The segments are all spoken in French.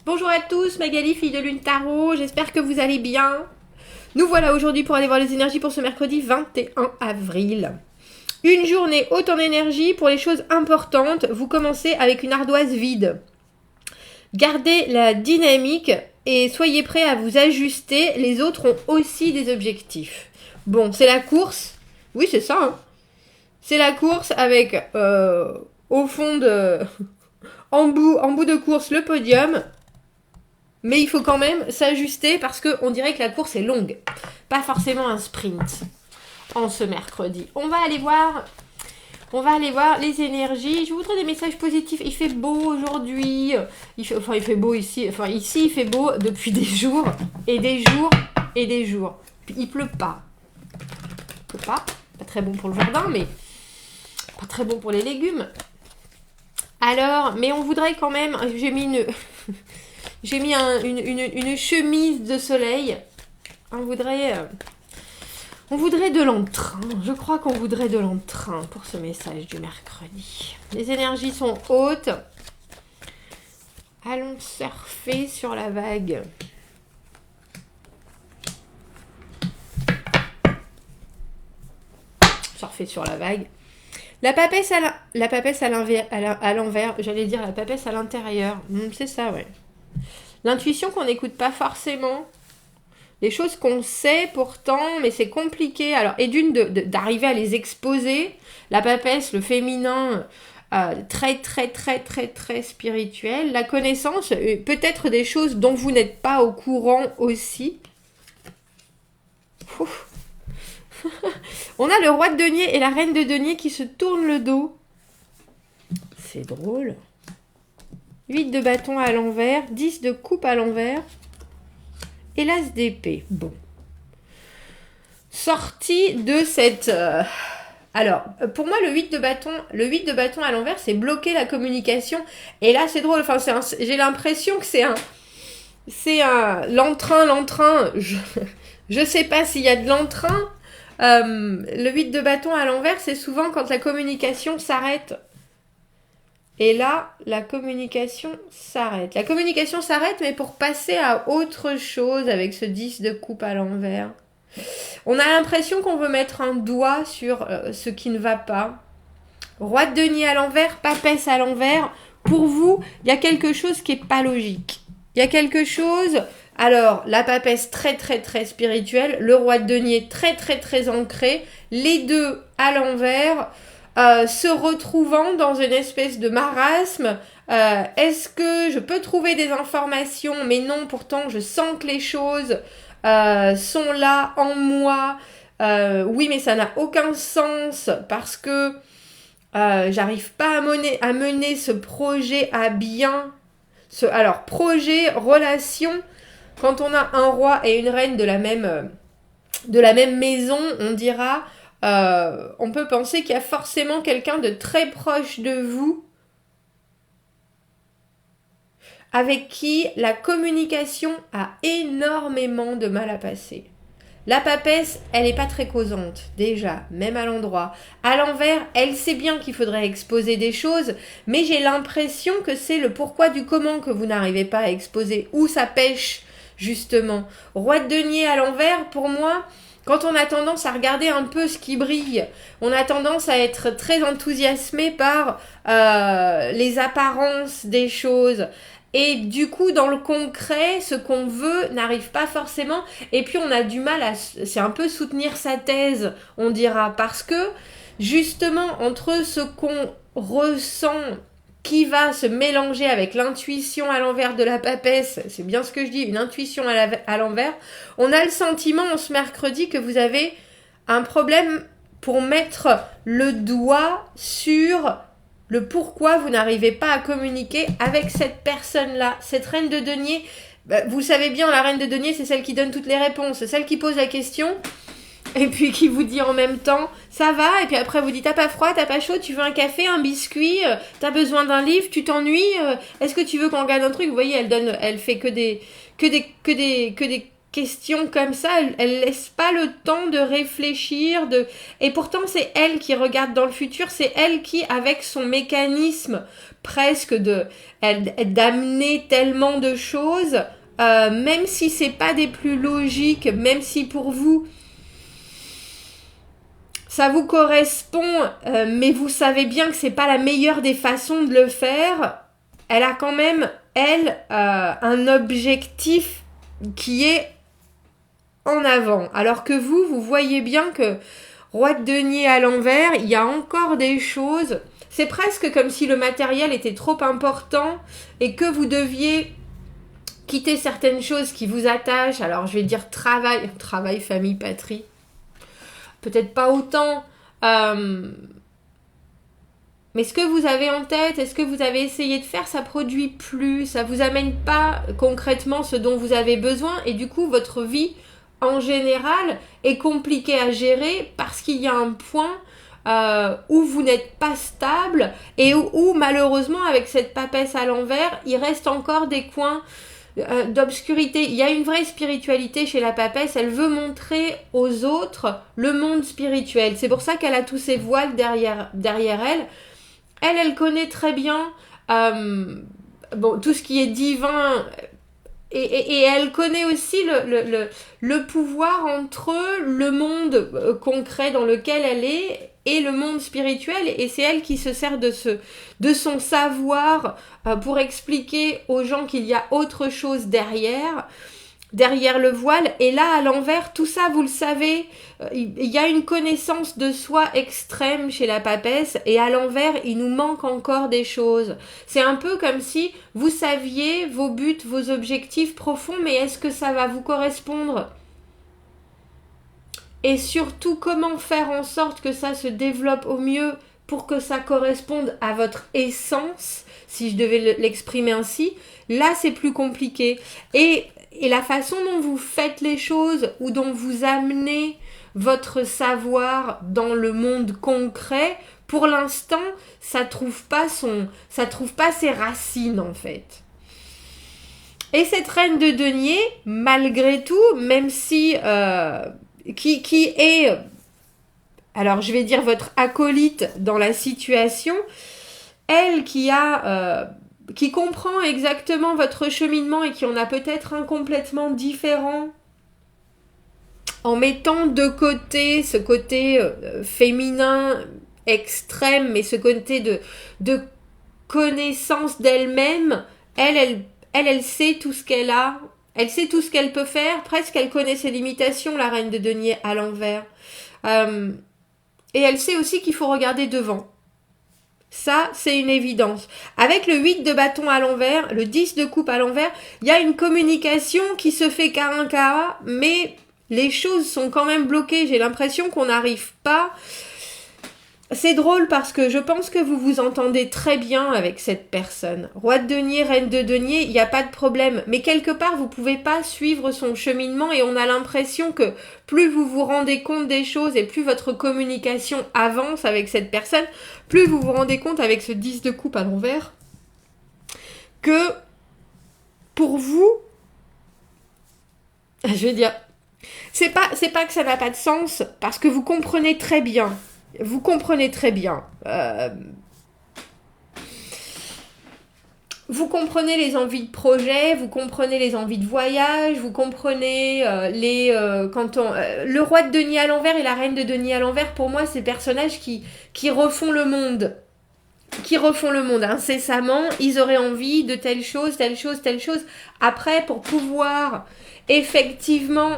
Bonjour à tous, Magali, fille de Lune Tarot, j'espère que vous allez bien. Nous voilà aujourd'hui pour aller voir les énergies pour ce mercredi 21 avril. Une journée haute en énergie pour les choses importantes. Vous commencez avec une ardoise vide. Gardez la dynamique et soyez prêts à vous ajuster. Les autres ont aussi des objectifs. Bon, c'est la course. Oui, c'est ça. Hein. C'est la course avec au fond de... en bout de course, le podium. Mais il faut quand même s'ajuster parce qu'on dirait que la course est longue. Pas forcément un sprint en ce mercredi. On va aller voir les énergies. Je vous voudrais des messages positifs. Il fait beau aujourd'hui. Il fait beau ici. Enfin, ici, il fait beau depuis des jours et des jours et des jours. Puis, il pleut pas. Il pleut pas. Pas très bon pour le jardin, mais pas très bon pour les légumes. Alors, mais on voudrait quand même... J'ai mis une chemise de soleil. On voudrait de l'entrain. Je crois qu'on voudrait de l'entrain pour ce message du mercredi. Les énergies sont hautes. Allons surfer sur la vague. Surfer sur la vague. La papesse à l'envers. J'allais dire la papesse à l'intérieur. C'est ça, ouais. L'intuition qu'on n'écoute pas forcément. Les choses qu'on sait pourtant, mais c'est compliqué. Alors, et d'arriver à les exposer. La papesse, le féminin, très, très, très, très, très spirituel. La connaissance, peut-être des choses dont vous n'êtes pas au courant aussi. On a le roi de denier et la reine de denier qui se tournent le dos. C'est drôle. 8 de bâton à l'envers, 10 de coupe à l'envers et l'as d'épée. Bon. Sortie de cette... Alors, pour moi, le 8 de bâton à l'envers, c'est bloquer la communication. Et là, c'est drôle. Enfin, j'ai l'impression que c'est un... L'entrain. Je sais pas s'il y a de l'entrain. Le 8 de bâton à l'envers, c'est souvent quand la communication s'arrête. Et là, la communication s'arrête. La communication s'arrête, mais pour passer à autre chose avec ce 10 de coupe à l'envers. On a l'impression qu'on veut mettre un doigt sur ce qui ne va pas. Roi de denier à l'envers, papesse à l'envers. Pour vous, il y a quelque chose qui n'est pas logique. Il y a quelque chose... Alors, la papesse très très très spirituelle, le roi de denier très très très ancré, les deux à l'envers... se retrouvant dans une espèce de marasme. Est-ce que je peux trouver des informations? Mais non, pourtant, je sens que les choses sont là en moi. Oui, mais ça n'a aucun sens parce que j'arrive pas à mener ce projet à bien. Alors, projet, relation, quand on a un roi et une reine de la même maison, on dira... on peut penser qu'il y a forcément quelqu'un de très proche de vous avec qui la communication a énormément de mal à passer. La papesse, elle n'est pas très causante, déjà, même à l'endroit. À l'envers, elle sait bien qu'il faudrait exposer des choses, mais j'ai l'impression que c'est le pourquoi du comment que vous n'arrivez pas à exposer, où ça pêche, justement. Roi de denier à l'envers, pour moi... Quand on a tendance à regarder un peu ce qui brille, on a tendance à être très enthousiasmé par les apparences des choses. Et du coup, dans le concret, ce qu'on veut n'arrive pas forcément. Et puis, on a du mal c'est un peu soutenir sa thèse, on dira. Parce que, justement, entre ce qu'on ressent... qui va se mélanger avec l'intuition à l'envers de la papesse, c'est bien ce que je dis, une intuition à l'envers, on a le sentiment en ce mercredi que vous avez un problème pour mettre le doigt sur le pourquoi vous n'arrivez pas à communiquer avec cette personne-là, cette reine de denier. Vous savez bien, la reine de denier, c'est celle qui donne toutes les réponses, c'est celle qui pose la question... Et puis qui vous dit en même temps, ça va, et puis après vous dit, t'as pas froid, t'as pas chaud, tu veux un café, un biscuit, t'as besoin d'un livre, tu t'ennuies, est-ce que tu veux qu'on regarde un truc? Vous voyez, elle fait que des questions comme ça, elle laisse pas le temps de réfléchir, et pourtant c'est elle qui regarde dans le futur, c'est elle qui, avec son mécanisme presque d'amener tellement de choses, même si c'est pas des plus logiques, même si pour vous ça vous correspond, mais vous savez bien que c'est pas la meilleure des façons de le faire, elle a quand même, un objectif qui est en avant. Alors que vous voyez bien que roi de denier à l'envers, il y a encore des choses. C'est presque comme si le matériel était trop important et que vous deviez quitter certaines choses qui vous attachent. Alors je vais dire travail, famille, patrie. Peut-être pas autant. Mais ce que vous avez en tête, est-ce que vous avez essayé de faire, ça produit plus, ça vous amène pas concrètement ce dont vous avez besoin et du coup votre vie en général est compliquée à gérer parce qu'il y a un point où vous n'êtes pas stable et où malheureusement avec cette papesse à l'envers, il reste encore des coins d'obscurité. Il y a une vraie spiritualité chez la papesse, elle veut montrer aux autres le monde spirituel. C'est pour ça qu'elle a tous ces voiles derrière elle. Elle connaît très bien tout ce qui est divin et elle connaît aussi le pouvoir entre le monde concret dans lequel elle est et le monde spirituel, et c'est elle qui se sert de son savoir pour expliquer aux gens qu'il y a autre chose derrière le voile. Et là, à l'envers, tout ça, vous le savez, il y a une connaissance de soi extrême chez la papesse, et à l'envers, il nous manque encore des choses. C'est un peu comme si vous saviez vos buts, vos objectifs profonds, mais est-ce que ça va vous correspondre ? Et surtout, comment faire en sorte que ça se développe au mieux pour que ça corresponde à votre essence, si je devais l'exprimer ainsi. Là, c'est plus compliqué. Et la façon dont vous faites les choses ou dont vous amenez votre savoir dans le monde concret, pour l'instant, ça trouve pas ses racines en fait. Et cette reine de denier, malgré tout, même si qui est, alors je vais dire votre acolyte dans la situation, elle qui comprend exactement votre cheminement et qui en a peut-être un complètement différent, en mettant de côté ce côté féminin extrême, mais ce côté de connaissance d'elle-même, elle sait tout ce qu'elle a, elle sait tout ce qu'elle peut faire, presque elle connaît ses limitations, la reine de denier à l'envers. Et elle sait aussi qu'il faut regarder devant. Ça, c'est une évidence. Avec le 8 de bâton à l'envers, le 10 de coupe à l'envers, il y a une communication qui se fait carin-cara, mais les choses sont quand même bloquées. J'ai l'impression qu'on n'arrive pas. C'est drôle parce que je pense que vous vous entendez très bien avec cette personne. Roi de denier, reine de denier, il n'y a pas de problème. Mais quelque part, vous ne pouvez pas suivre son cheminement et on a l'impression que plus vous vous rendez compte des choses et plus votre communication avance avec cette personne, plus vous vous rendez compte avec ce 10 de coupe à l'envers que pour vous, je veux dire, c'est pas que ça n'a pas de sens parce que vous comprenez très bien. Vous comprenez très bien. Vous comprenez les envies de projet, vous comprenez les envies de voyage, vous comprenez le roi de denier à l'envers et la reine de denier à l'envers, pour moi, c'est des personnages qui refont le monde. Qui refont le monde incessamment. Ils auraient envie de telle chose, telle chose, telle chose. Après, pour pouvoir effectivement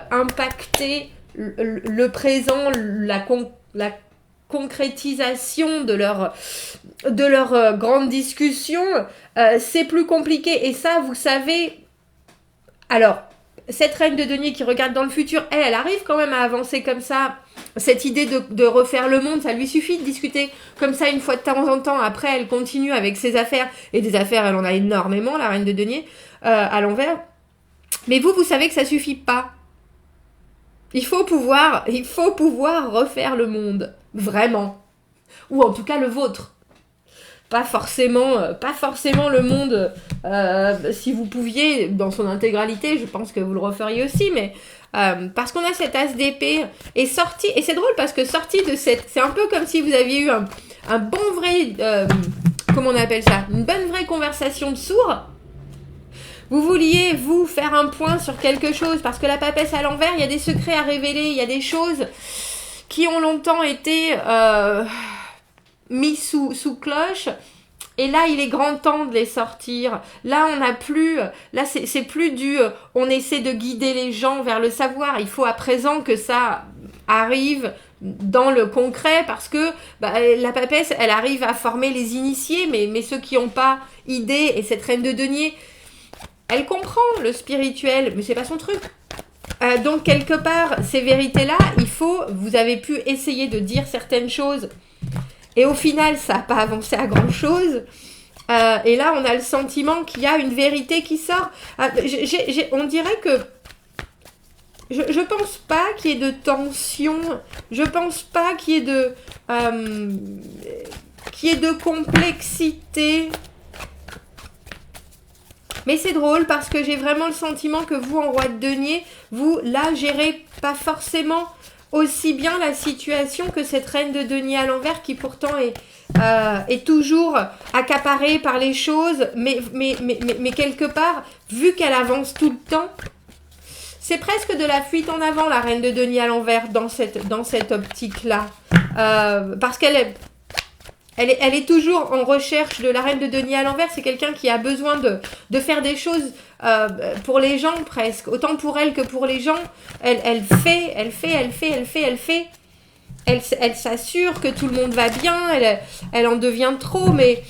impacter le présent, la concrétisation de leur grande discussion, c'est plus compliqué. Et ça, vous savez, alors, cette reine de denier qui regarde dans le futur, elle arrive quand même à avancer comme ça. Cette idée de refaire le monde, ça lui suffit de discuter comme ça une fois de temps en temps. Après, elle continue avec ses affaires. Et des affaires, elle en a énormément, la reine de denier, à l'envers. Mais vous savez que ça suffit pas. Il faut pouvoir refaire le monde. Vraiment. Ou en tout cas le vôtre. pas forcément le monde, si vous pouviez, dans son intégralité, je pense que vous le referiez aussi, mais parce qu'on a cette as d'épée, et c'est drôle parce que sorti de c'est un peu comme si vous aviez eu un bon vrai, comment on appelle ça, une bonne vraie conversation de sourds. Vous vouliez, vous, faire un point sur quelque chose, parce que la papesse à l'envers, il y a des secrets à révéler, il y a des choses qui ont longtemps été mis sous cloche, et là, il est grand temps de les sortir. Là, on n'a plus, là, c'est plus on essaie de guider les gens vers le savoir. Il faut à présent que ça arrive dans le concret, parce que la papesse, elle arrive à former les initiés, mais ceux qui n'ont pas idée, et cette reine de denier, elle comprend le spirituel, mais c'est pas son truc. Donc, quelque part, ces vérités-là, vous avez pu essayer de dire certaines choses, et au final, ça n'a pas avancé à grand-chose. Et là, on a le sentiment qu'il y a une vérité qui sort. On dirait que... Je pense pas qu'il y ait de tension. Je pense pas qu'il y ait de complexité. Mais c'est drôle parce que j'ai vraiment le sentiment que vous, en roi de denier, vous, là, gérez pas forcément aussi bien la situation que cette reine de denier à l'envers qui pourtant est toujours accaparée par les choses, mais quelque part, vu qu'elle avance tout le temps, c'est presque de la fuite en avant, la reine de denier à l'envers, dans cette optique-là. Parce qu'elle est toujours en recherche de la reine de denier à l'envers. C'est quelqu'un qui a besoin de faire des choses pour les gens presque. Autant pour elle que pour les gens. Elle fait. Elle s'assure que tout le monde va bien. Elle en devient trop. Mais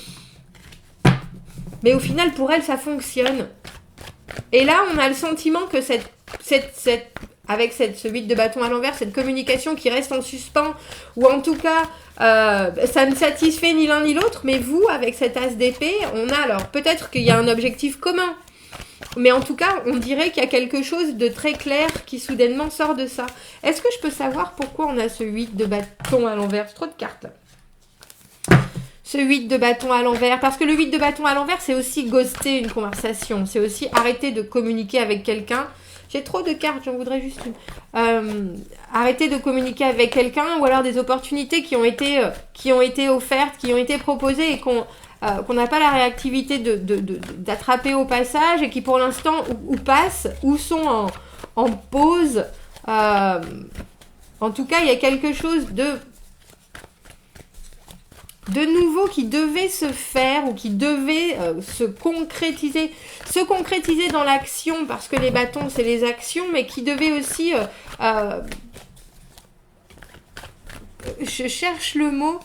au final, pour elle, ça fonctionne. Et là, on a le sentiment que avec ce 8 de bâton à l'envers, cette communication qui reste en suspens, ou en tout cas, ça ne satisfait ni l'un ni l'autre, mais vous, avec cette as d'épée, alors peut-être qu'il y a un objectif commun, mais en tout cas, on dirait qu'il y a quelque chose de très clair qui soudainement sort de ça. Est-ce que je peux savoir pourquoi on a ce 8 de bâton à l'envers? C'est trop de cartes. Ce 8 de bâton à l'envers, parce que le 8 de bâton à l'envers, c'est aussi ghoster une conversation, c'est aussi arrêter de communiquer avec quelqu'un. J'ai trop de cartes, j'en voudrais juste une. Arrêter de communiquer avec quelqu'un, ou alors des opportunités qui ont été offertes, qui ont été proposées et qu'on n'a pas la réactivité d'attraper au passage, et qui pour l'instant ou passent ou sont en pause. En tout cas, il y a quelque chose de nouveau qui devait se faire, ou qui devait se concrétiser dans l'action, parce que les bâtons c'est les actions, mais qui devait aussi je cherche le mot,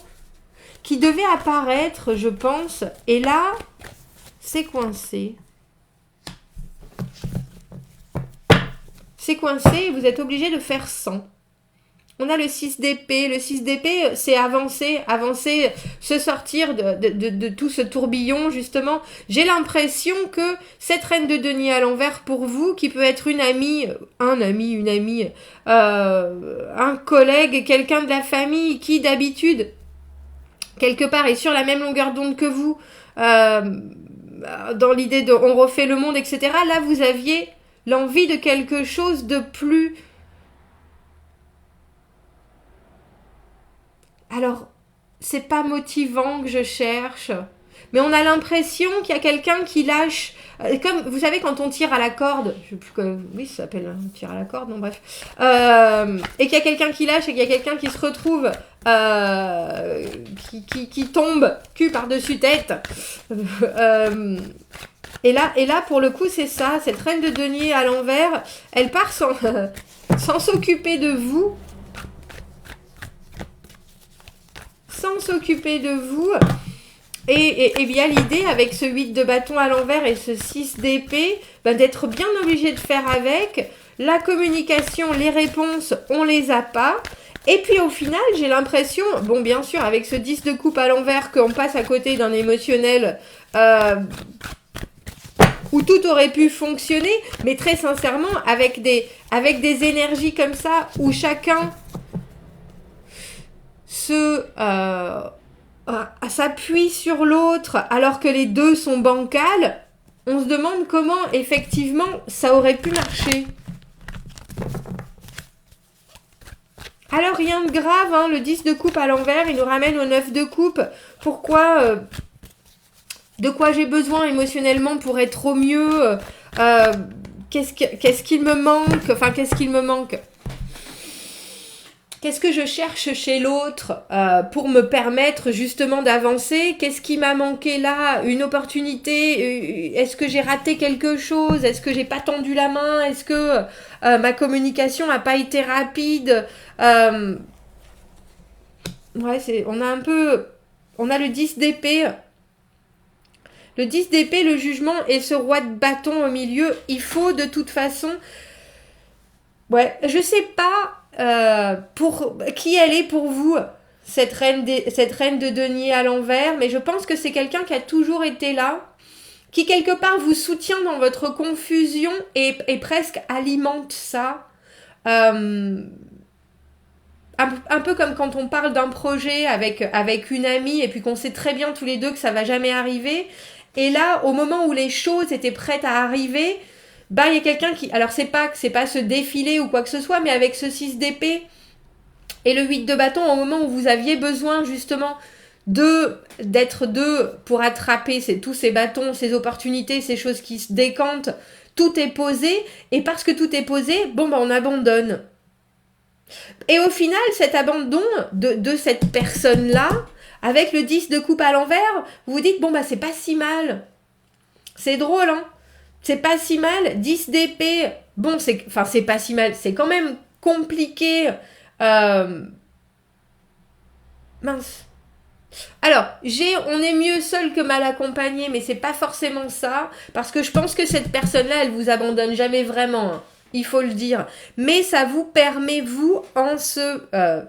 qui devait apparaître, je pense, et là c'est coincé, et vous êtes obligé de faire sans. On a le 6 d'épée. Le 6 d'épée, c'est avancer, se sortir de tout ce tourbillon, justement. J'ai l'impression que cette reine de denier à l'envers, pour vous, qui peut être une amie, un collègue, quelqu'un de la famille, qui d'habitude, quelque part, est sur la même longueur d'onde que vous, dans l'idée de on refait le monde, etc. Là, vous aviez l'envie de quelque chose de plus... Alors, c'est pas motivant que je cherche, mais on a l'impression qu'il y a quelqu'un qui lâche, comme vous savez quand on tire à la corde, je sais plus quoi, oui ça s'appelle un tir à la corde, non bref, et qu'il y a quelqu'un qui lâche, et qu'il y a quelqu'un qui se retrouve, qui tombe cul par-dessus tête, et là pour le coup c'est ça, cette reine de denier à l'envers, elle part sans s'occuper de vous. Et bien l'idée avec ce 8 de bâton à l'envers et ce 6 d'épée, d'être bien obligé de faire avec. La communication, les réponses, on les a pas. Et puis au final, j'ai l'impression, bon bien sûr avec ce 10 de coupe à l'envers, qu'on passe à côté d'un émotionnel où tout aurait pu fonctionner, mais très sincèrement avec des énergies comme ça, où chacun s'appuie sur l'autre alors que les deux sont bancales, on se demande comment effectivement ça aurait pu marcher. Alors rien de grave, hein, le 10 de coupe à l'envers, il nous ramène au 9 de coupe. Pourquoi de quoi j'ai besoin émotionnellement pour être au mieux, qu'est-ce qu'il me manque, enfin qu'est-ce qu'il me manque, qu'est-ce que je cherche chez l'autre pour me permettre justement d'avancer, qu'est-ce qui m'a manqué là, une opportunité, est-ce que j'ai raté quelque chose, est-ce que j'ai pas tendu la main, est-ce que ma communication n'a pas été rapide, ouais, on a le 10 d'épée. Le 10 d'épée, le jugement et ce roi de bâton au milieu, il faut de toute façon... Ouais, je sais pas pour qui elle est pour vous, cette reine de denier à l'envers, mais je pense que c'est quelqu'un qui a toujours été là, qui quelque part vous soutient dans votre confusion et presque alimente ça. Un peu comme quand on parle d'un projet avec une amie et puis qu'on sait très bien tous les deux que ça va jamais arriver. Et là, au moment où les choses étaient prêtes à arriver, bah il y a quelqu'un qui... Alors c'est pas ce défilé ou quoi que ce soit, mais avec ce 6 d'épée et le 8 de bâton, au moment où vous aviez besoin justement d'être deux pour attraper tous ces bâtons, ces opportunités, ces choses qui se décantent, tout est posé. Et parce que tout est posé, bon bah on abandonne. Et au final, cet abandon de cette personne-là, avec le 10 de coupe à l'envers, vous vous dites, bon, bah, c'est pas si mal. C'est drôle, hein. C'est pas si mal. 10 d'épée, bon, c'est pas si mal. C'est quand même compliqué. Mince. Alors, on est mieux seul que mal accompagné, mais c'est pas forcément ça. Parce que je pense que cette personne-là, elle vous abandonne jamais vraiment, hein. Il faut le dire. Mais ça vous permet, vous, en ce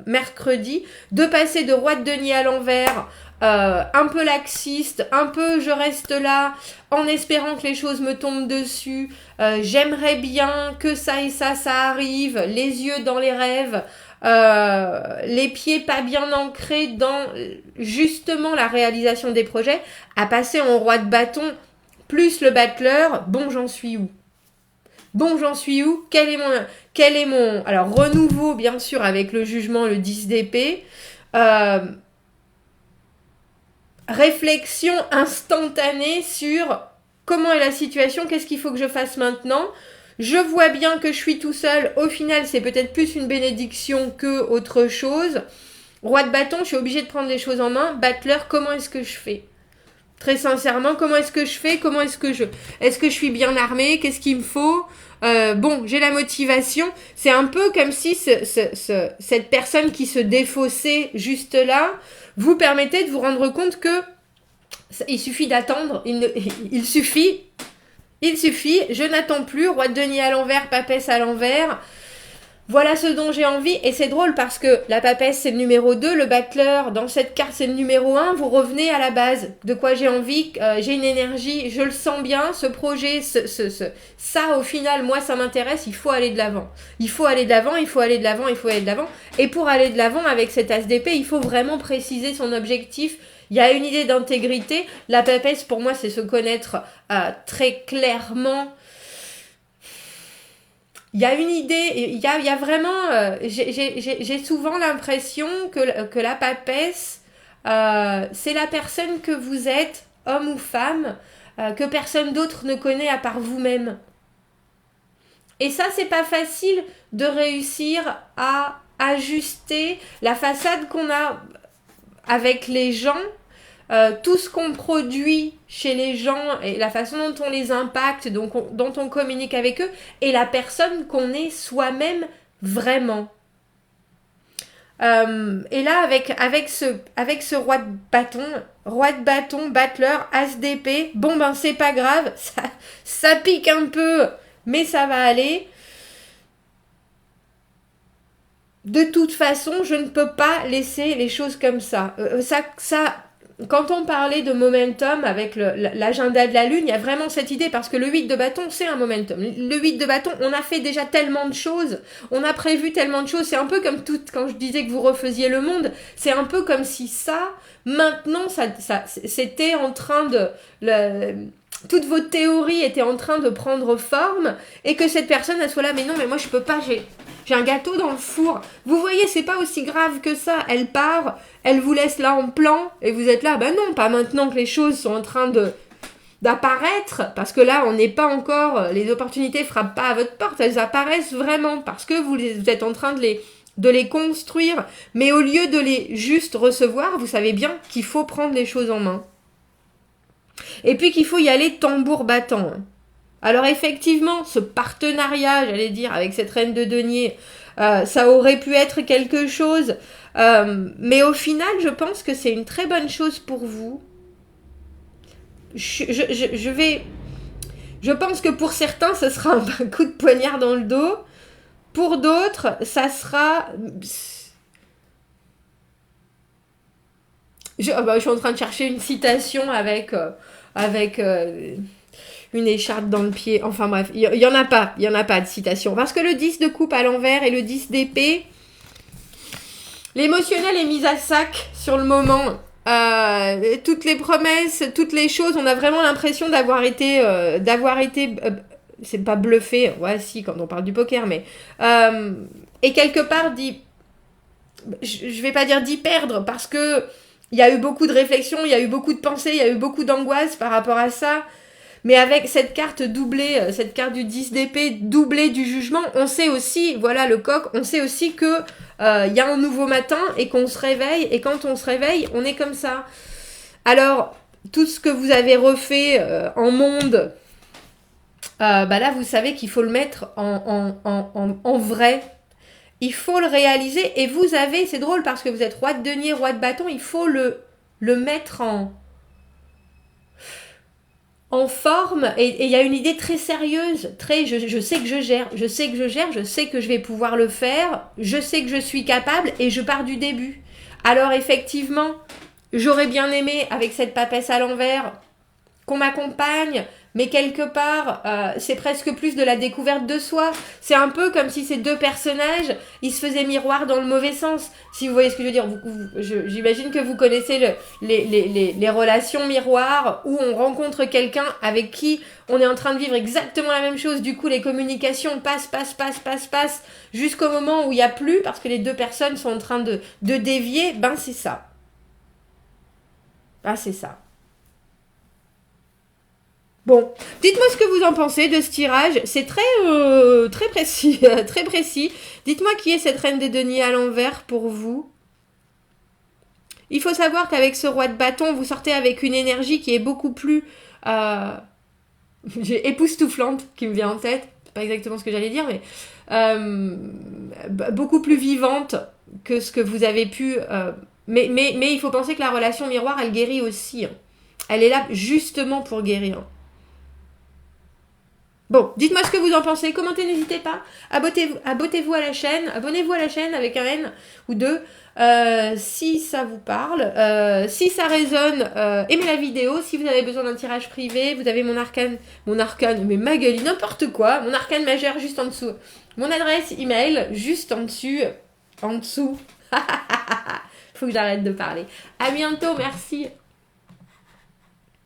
mercredi, de passer de roi de denier à l'envers, un peu laxiste, un peu je reste là, en espérant que les choses me tombent dessus, j'aimerais bien que ça et ça arrive, les yeux dans les rêves, les pieds pas bien ancrés dans justement la réalisation des projets, à passer en roi de bâton, plus le battleur, bon j'en suis où ? Bon, j'en suis où ? Quel est mon... Alors, renouveau, bien sûr, avec le jugement, le 10 d'épée. Réflexion instantanée sur comment est la situation, qu'est-ce qu'il faut que je fasse maintenant. Je vois bien que je suis tout seul. Au final, c'est peut-être plus une bénédiction que autre chose. Roi de bâton, je suis obligée de prendre les choses en main. Battleur, comment est-ce que je fais ? Très sincèrement, comment est-ce que je fais ? Est-ce que je suis bien armée ? Qu'est-ce qu'il me faut ? Bon, j'ai la motivation. C'est un peu comme si cette personne qui se défaussait juste là vous permettait de vous rendre compte que il suffit d'attendre. Il suffit. Je n'attends plus. Roi de denier à l'envers, papesse à l'envers. Voilà ce dont j'ai envie, et c'est drôle parce que la papesse c'est le numéro 2, le battleur dans cette carte c'est le numéro 1, vous revenez à la base, de quoi j'ai envie, j'ai une énergie, je le sens bien, ce projet, ça au final moi ça m'intéresse, il faut aller de l'avant, et pour aller de l'avant avec cet as d'épée, il faut vraiment préciser son objectif. Il y a une idée d'intégrité, la papesse pour moi c'est se connaître très clairement. Il y a une idée, il y a vraiment... j'ai souvent l'impression que la papesse, c'est la personne que vous êtes, homme ou femme, que personne d'autre ne connaît à part vous-même. Et ça, c'est pas facile de réussir à ajuster la façade qu'on a avec les gens, tout ce qu'on produit chez les gens et la façon dont on les impacte, dont on communique avec eux, et la personne qu'on est soi-même vraiment. Et là, avec ce roi de bâton, battleur, as d'épée, bon ben c'est pas grave, ça pique un peu, mais ça va aller. De toute façon, je ne peux pas laisser les choses comme ça. quand on parlait de momentum avec l'agenda de la Lune, il y a vraiment cette idée, parce que le 8 de bâton, c'est un momentum. Le 8 de bâton, on a fait déjà tellement de choses, on a prévu tellement de choses, c'est un peu comme tout, quand je disais que vous refaisiez le monde, c'est un peu comme si ça, maintenant, c'était en train de... toutes vos théories étaient en train de prendre forme, et que cette personne, elle soit là, mais non, mais moi je peux pas, j'ai un gâteau dans le four. Vous voyez, c'est pas aussi grave que ça. Elle part, elle vous laisse là en plan, et vous êtes là, ben non, pas maintenant que les choses sont en train d'apparaître, parce que là, on n'est pas encore, les opportunités frappent pas à votre porte, elles apparaissent vraiment, parce que vous êtes en train de les construire. Mais au lieu de les juste recevoir, vous savez bien qu'il faut prendre les choses en main. Et puis qu'il faut y aller tambour battant. Alors effectivement, ce partenariat, j'allais dire, avec cette reine de denier, ça aurait pu être quelque chose, mais au final, je pense que c'est une très bonne chose pour vous. Je pense que pour certains, ce sera un coup de poignard dans le dos. Pour d'autres, ça sera... Je suis en train de chercher une citation avec une écharpe dans le pied. Enfin bref, il y en a pas de citation. Parce que le 10 de coupe à l'envers et le 10 d'épée, l'émotionnel est mis à sac sur le moment. Toutes les promesses, toutes les choses, on a vraiment l'impression d'avoir été c'est pas bluffé, ouais si quand on parle du poker, mais et quelque part je vais pas dire d'y perdre, parce que il y a eu beaucoup de réflexions, il y a eu beaucoup de pensées, il y a eu beaucoup d'angoisse par rapport à ça. Mais avec cette carte doublée, cette carte du 10 d'épée doublée du jugement, on sait aussi, voilà le coq, on sait aussi que y a un nouveau matin et qu'on se réveille, et quand on se réveille, on est comme ça. Alors, tout ce que vous avez refait en monde, là vous savez qu'il faut le mettre en vrai. Il faut le réaliser, et vous avez, c'est drôle parce que vous êtes roi de denier, roi de bâton, il faut le mettre en forme, et il y a une idée très sérieuse, je sais que je gère, je sais que je vais pouvoir le faire, je sais que je suis capable, et je pars du début. Alors effectivement, j'aurais bien aimé, avec cette papesse à l'envers, qu'on m'accompagne, mais quelque part, c'est presque plus de la découverte de soi. C'est un peu comme si ces deux personnages, ils se faisaient miroir dans le mauvais sens. Si vous voyez ce que je veux dire, j'imagine que vous connaissez les relations miroirs, où on rencontre quelqu'un avec qui on est en train de vivre exactement la même chose. Du coup, les communications passent, jusqu'au moment où il n'y a plus, parce que les deux personnes sont en train de dévier. Ben, c'est ça. Ben, c'est ça. Bon, dites-moi ce que vous en pensez de ce tirage. C'est très précis, très précis. Dites-moi qui est cette reine des deniers à l'envers pour vous. Il faut savoir qu'avec ce roi de bâton, vous sortez avec une énergie qui est beaucoup plus j'ai époustouflante qui me vient en tête. C'est pas exactement ce que j'allais dire, mais beaucoup plus vivante que ce que vous avez pu... mais il faut penser que la relation miroir, elle guérit aussi. Elle est là justement pour guérir. Bon, dites-moi ce que vous en pensez, commentez, n'hésitez pas, abonnez-vous à la chaîne, avec un N ou deux, si ça vous parle, si ça résonne, aimez la vidéo, si vous avez besoin d'un tirage privé, vous avez mon arcane, mais Magali, n'importe quoi, mon arcane majeur juste en dessous, mon adresse email juste en dessous, faut que j'arrête de parler. À bientôt, merci.